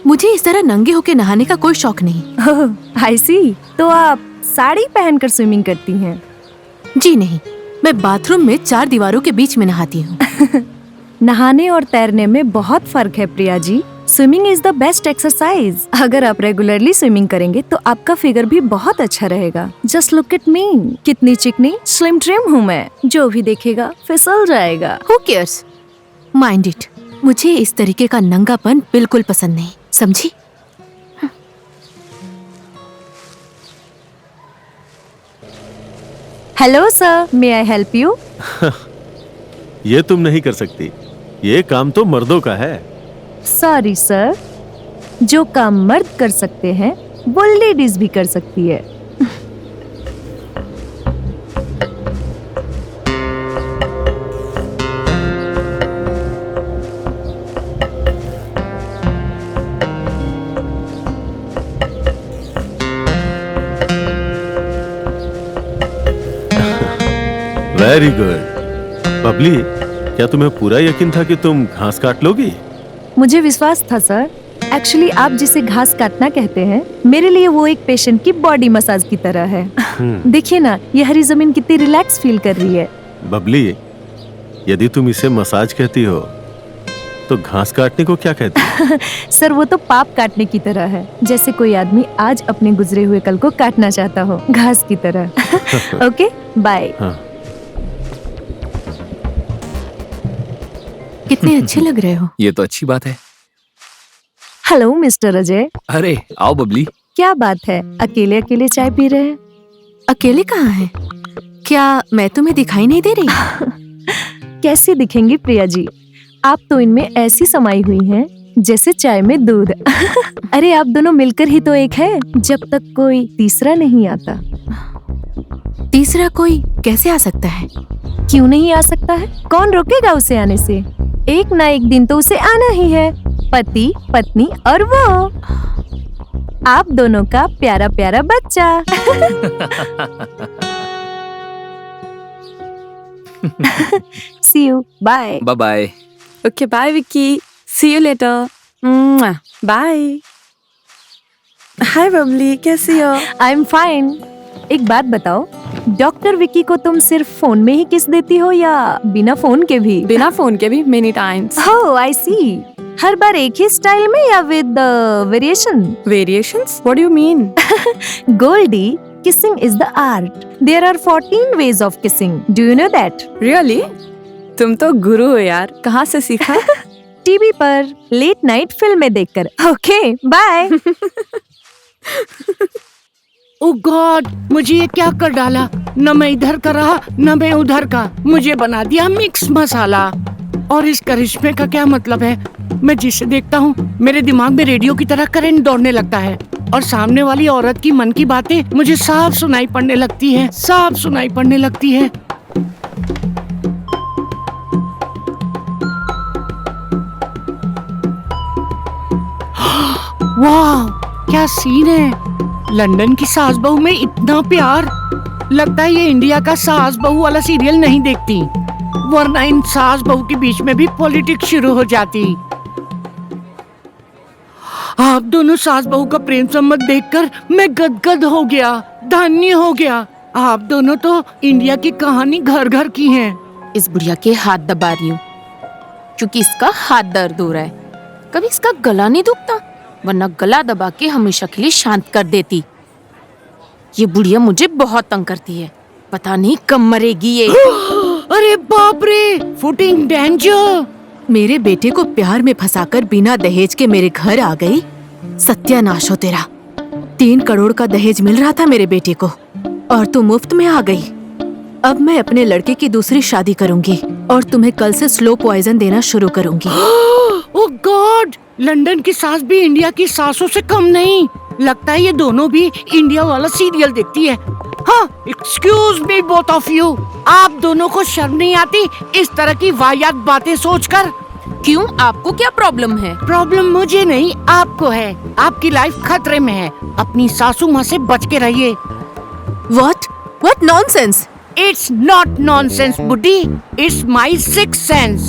मुझे इस तरह नंगे होके नहाने का कोई शौक नहीं। ओह आई सी, तो आप साड़ी पहनकर स्विमिंग करती हैं? जी नहीं, मैं बाथरूम में 4 दीवारों के बीच में नहाती हूँ। नहाने और तैरने में बहुत फर्क है Priya ji. Swimming is the best exercise. अगर आप रेगुलरली स्विमिंग करेंगे तो आपका फिगर भी बहुत अच्छा रहेगा। जस्ट लुक एट मी, कितनी चिकनी स्लिम ट्रिम हूँ मैं। जो भी देखेगा फिसल जाएगा। Who cares? Mind it. मुझे इस तरीके का नंगापन बिल्कुल पसंद नहीं, समझी? Hello sir, may I help you? ये तुम नहीं कर सकती, ये काम तो मर्दों का है। सॉरी सर, जो काम मर्द कर सकते हैं वो लेडीज भी कर सकती है। Very good. बबली, क्या तुम्हें पूरा यकीन था कि तुम घास काट लोगी? मुझे विश्वास था सर। एक्चुअली आप जिसे घास काटना कहते हैं, मेरे लिए वो एक पेशेंट की बॉडी मसाज की तरह है। देखिए ना, ये हरी जमीन कितनी रिलैक्स फील कर रही है। बबली, यदि तुम इसे मसाज कहती हो तो घास काटने को क्या कहती हो? सर वो तो पाप काटने की तरह है, जैसे कोई आदमी आज अपने गुजरे हुए कल को काटना चाहता हो, घास की तरह। Okay bye. कितने अच्छे लग रहे हो। ये तो अच्छी बात है। Hello mister Ajay. अरे आओ बबली। क्या बात है, अकेले अकेले चाय पी रहे हैं? अकेले कहाँ हैं? क्या मैं तुम्हें दिखाई नहीं दे रही? कैसी दिखेंगी प्रिया जी, आप तो इनमें ऐसी समाई हुई हैं जैसे चाय में दूध। अरे आप दोनों मिलकर ही तो एक है, जब तक कोई तीसरा नहीं आता। तीसरा कोई कैसे आ सकता है? क्यों नहीं आ सकता है? कौन रोकेगा उसे आने से? एक ना एक दिन तो उसे आना ही है। पति, पत्नी और वो आप दोनों का प्यारा प्यारा बच्चा। See you. Bye. Bye bye. Okay, bye Vicky. See you later. Mwah. Bye. Hi Babli, कैसी हो? I'm fine. एक बात बताओ, डॉक्टर विकी को तुम सिर्फ फोन में ही किस देती हो या बिना फोन के भी? बिना फोन के भी many times. Oh, I see. हर बार एक ही स्टाइल में या with variation? Variations? What do you mean? Goldie, kissing is the art. There are 14 ways of kissing. Do you know that? Really? तुम तो गुरु हो यार, कहाँ से सीखा? टीवी पर लेट नाइट फिल्में देखकर। Okay bye. ओ गॉड, मुझे ये क्या कर डाला? न मैं इधर का रहा न मैं उधर का, मुझे बना दिया मिक्स मसाला। और इस करिश्मे का क्या मतलब है? मैं जिसे देखता हूँ मेरे दिमाग में रेडियो की तरह करंट दौड़ने लगता है और सामने वाली औरत की मन की बातें मुझे साफ सुनाई पड़ने लगती है, साफ सुनाई पड़ने लगती है। वाह, क्या सीन है! लंदन की सास बहू में इतना प्यार। लगता है ये इंडिया का सास बहू वाला सीरियल नहीं देखती, वरना इन सास बहू के बीच में भी पॉलिटिक्स शुरू हो जाती। आप दोनों सास बहू का प्रेम संबंध देखकर मैं गदगद हो गया, धन्य हो गया। आप दोनों तो इंडिया की कहानी घर घर की हैं। इस बुढ़िया के हाथ दबा रही हूँ क्योंकि इसका हाथ दर्द हो रहा है। कभी इसका गला नहीं दुखता, वरना गला दबा के हमेशा के लिए शांत कर देती। ये बुढ़िया मुझे बहुत तंग करती है, पता नहीं कब मरेगी ये। अरे बाप रे, फुटिंग डेंजर। मेरे बेटे को प्यार में फंसाकर बिना दहेज के मेरे घर आ गई। सत्यानाश हो तेरा। 3 करोड़ का दहेज मिल रहा था मेरे बेटे को और तू मुफ्त में आ गई। अब मैं अपने लड़के की दूसरी शादी करूंगी और तुम्हें कल से स्लो पॉइजन देना शुरू करूंगी। ओह गॉड, लंदन की सास भी इंडिया की सासों से कम नहीं। लगता है ये दोनों भी इंडिया वाला सीरियल देखती है। हाँ, excuse me both of you, आप दोनों को शर्म नहीं आती इस तरह की वाहियात बातें सोचकर? क्यों, आपको क्या प्रॉब्लम है? प्रॉब्लम मुझे नहीं, आपको है। आपकी लाइफ खतरे में है। अपनी सासू माँ से बच के रहिए। What nonsense? It's not nonsense, बुड्ढी। It's my sixth sense.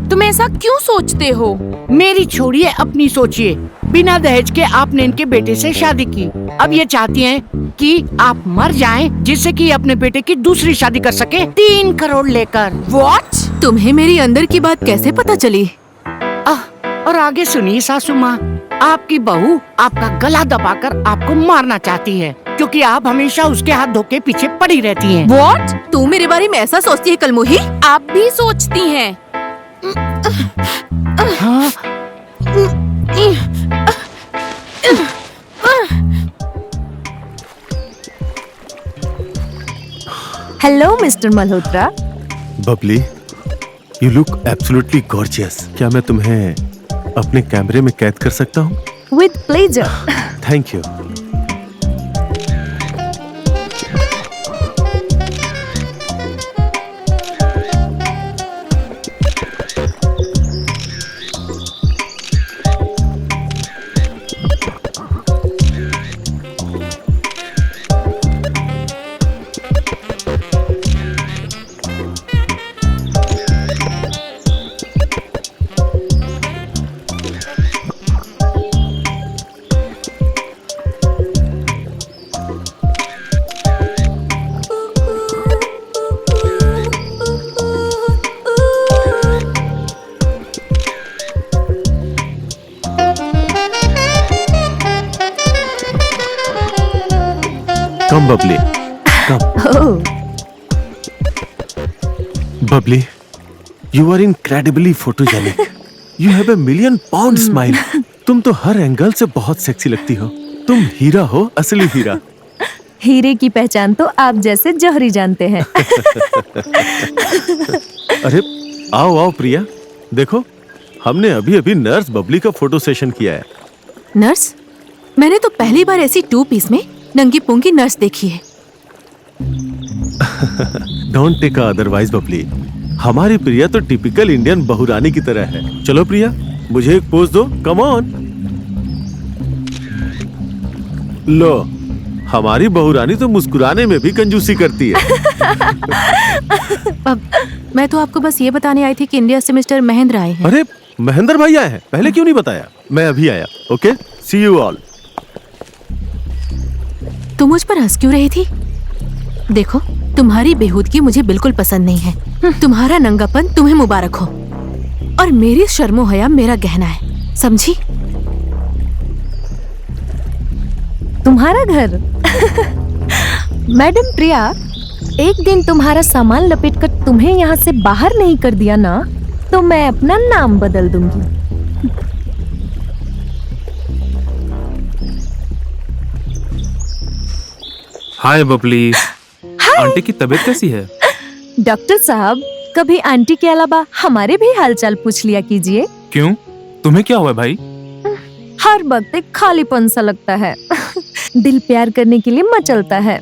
तुम ऐसा क्यों सोचते हो? मेरी छोड़िए, अपनी सोचिए। बिना दहेज के आपने इनके बेटे से शादी की। अब ये चाहती हैं कि आप मर जाएं, जिससे कि अपने बेटे की दूसरी शादी कर सके 3 करोड़ लेकर। What? तुम्हें मेरी अंदर की बात कैसे पता चली? और आगे सुनिए सासू माँ, आपकी बहू आपका गला दबाकर आपको मारना चाहती है, क्योंकि आप हमेशा उसके हाथ धोके पीछे पड़ी रहती हैं। What? तू मेरे बारे में ऐसा सोचती है कलमुही? आप भी सोचती हैं। हाँ, hello mister Malhotra. Babli, you look absolutely gorgeous. क्या मैं तुम्हें अपने कैमरे में कैद कर सकता हूँ? With pleasure. Thank you. Come Babli, come. Oh, Babli, you are incredibly photogenic. You have a million pound smile. तुम तो हर एंगल से बहुत सेक्सी लगती हो। तुम हीरा हो, असली हीरा। हीरे की पहचान तो आप जैसे जौहरी जानते हैं। अरे आओ आओ प्रिया, देखो हमने अभी अभी नर्स बबली का फोटो सेशन किया है। नर्स? मैंने तो पहली बार ऐसी 2 पीस में नंगी पुंगी नर्स देखी है। डोंट टेक अदरवाइज बबली, हमारी प्रिया तो टिपिकल इंडियन बहुरानी की तरह है। चलो प्रिया, मुझे एक पोज दो, कम ऑन। लो, हमारी बहुरानी तो मुस्कुराने में भी कंजूसी करती है। अब मैं तो आपको बस ये बताने आई थी कि इंडिया से मिस्टर महेंद्र आए हैं। अरे महेंद्र भाई आए हैं, पहले क्यों नहीं बताया? मैं अभी आया। Okay, see you all. तुम मुझ पर हंस क्यों रही थी? देखो, तुम्हारी बेहूदगी मुझे बिल्कुल पसंद नहीं है। तुम्हारा नंगापन तुम्हें मुबारक हो, और मेरी शर्मो हया मेरा गहना है, समझी? तुम्हारा घर? मैडम प्रिया, एक दिन तुम्हारा सामान लपेटकर तुम्हें यहाँ से बाहर नहीं कर दिया ना, तो मैं अपना नाम बदल दूंगी। हाय बबली, आंटी की तबीयत कैसी है? डॉक्टर साहब, कभी आंटी के अलावा हमारे भी हालचाल पूछ लिया कीजिए। क्यों, तुम्हें क्या हुआ भाई? हर वक्त एक खालीपन सा लगता है। दिल प्यार करने के लिए मचलता है।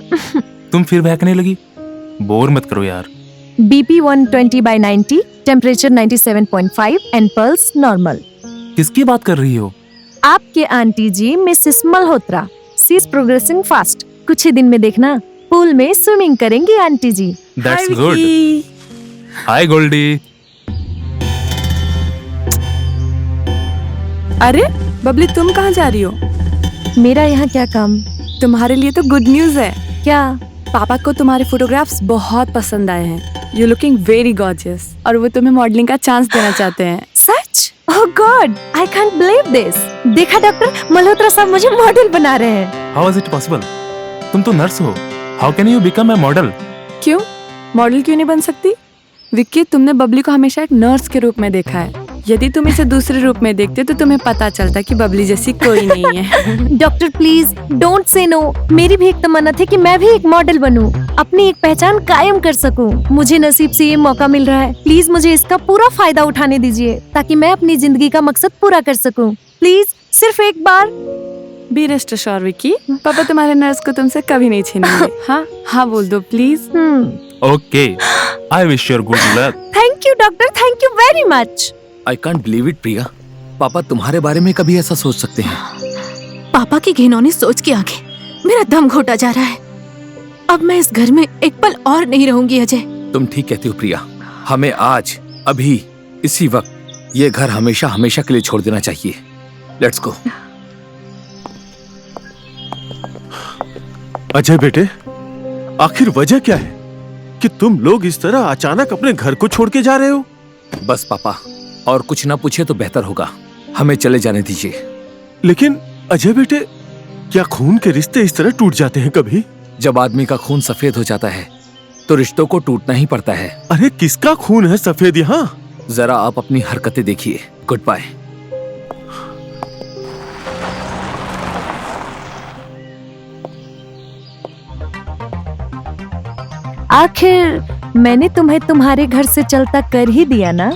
तुम फिर बहकने लगी, बोर मत करो यार। BP 120/90, temperature 97.5 and pulse normal. किसकी बात कर रही हो? आपके aunty ji Mrs Malhotra. She is progressing fast. कुछ ही दिन में देखना, पूल में स्विमिंग करेंगी aunty ji. That's Hi, good. Vicky. Hi Goldie. अरे बबली, तुम कहाँ जा रही हो? मेरा यहाँ क्या काम? तुम्हारे लिए तो गुड न्यूज है। क्या? पापा को तुम्हारे फोटोग्राफ्स बहुत पसंद आए हैं। यू लुकिंग वेरी गॉर्जियस, और वो तुम्हें मॉडलिंग का चांस देना चाहते हैं। सच? Oh god, I can't believe this. देखा डॉक्टर, मल्होत्रा साहब मुझे मॉडल बना रहे हैं। How is it possible? तुम तो नर्स हो, how can you become a model? क्यों, मॉडल क्यों नहीं बन सकती? विक्की, तुमने बबली को हमेशा एक नर्स के रूप में देखा है। यदि तुम इसे दूसरे रूप में देखते तो तुम्हें पता चलता कि बबली जैसी कोई नहीं है। Doctor please don't say no. मेरी भी एक तमन्ना थी कि मैं भी एक मॉडल बनूं, अपनी एक पहचान कायम कर सकूं। मुझे नसीब से ये मौका मिल रहा है। प्लीज मुझे इसका पूरा फायदा उठाने दीजिए, ताकि मैं अपनी जिंदगी का मकसद पूरा कर सकूं। प्लीज, सिर्फ एक बार। बी रेस्ट एश्योर्ड विक्की, पापा तुम्हारे नर्स को तुमसे कभी नहीं छीनेंगे। हाँ हाँ बोल दो please. Okay, I wish you good luck. Thank you doctor, thank you very much. I can't believe it Priya, पापा तुम्हारे बारे में कभी ऐसा सोच सकते हैं? पापा की घिनौनी सोच के आगे मेरा दम घोटा जा रहा है। अब मैं इस घर में एक पल और नहीं रहूंगी अजय। तुम ठीक कहती हो प्रिया, हमें आज अभी इसी वक्त ये घर हमेशा हमेशा के लिए छोड़ देना चाहिए। Let's go. अजय बेटे, आखिर वजह क्या है कि तुम लोग इस तरह अचानक अपने घर को छोड़ के जा रहे हो? बस पापा, और कुछ ना पूछे तो बेहतर होगा। हमें चले जाने दीजिए। लेकिन अजय बेटे, क्या खून के रिश्ते इस तरह टूट जाते हैं कभी? जब आदमी का खून सफेद हो जाता है तो रिश्तों को टूटना ही पड़ता है। अरे किसका खून है सफेद यहाँ? जरा आप अपनी हरकतें देखिए। Good bye. आखिर मैंने तुम्हें तुम्हारे घर से चलता कर ही दिया ना।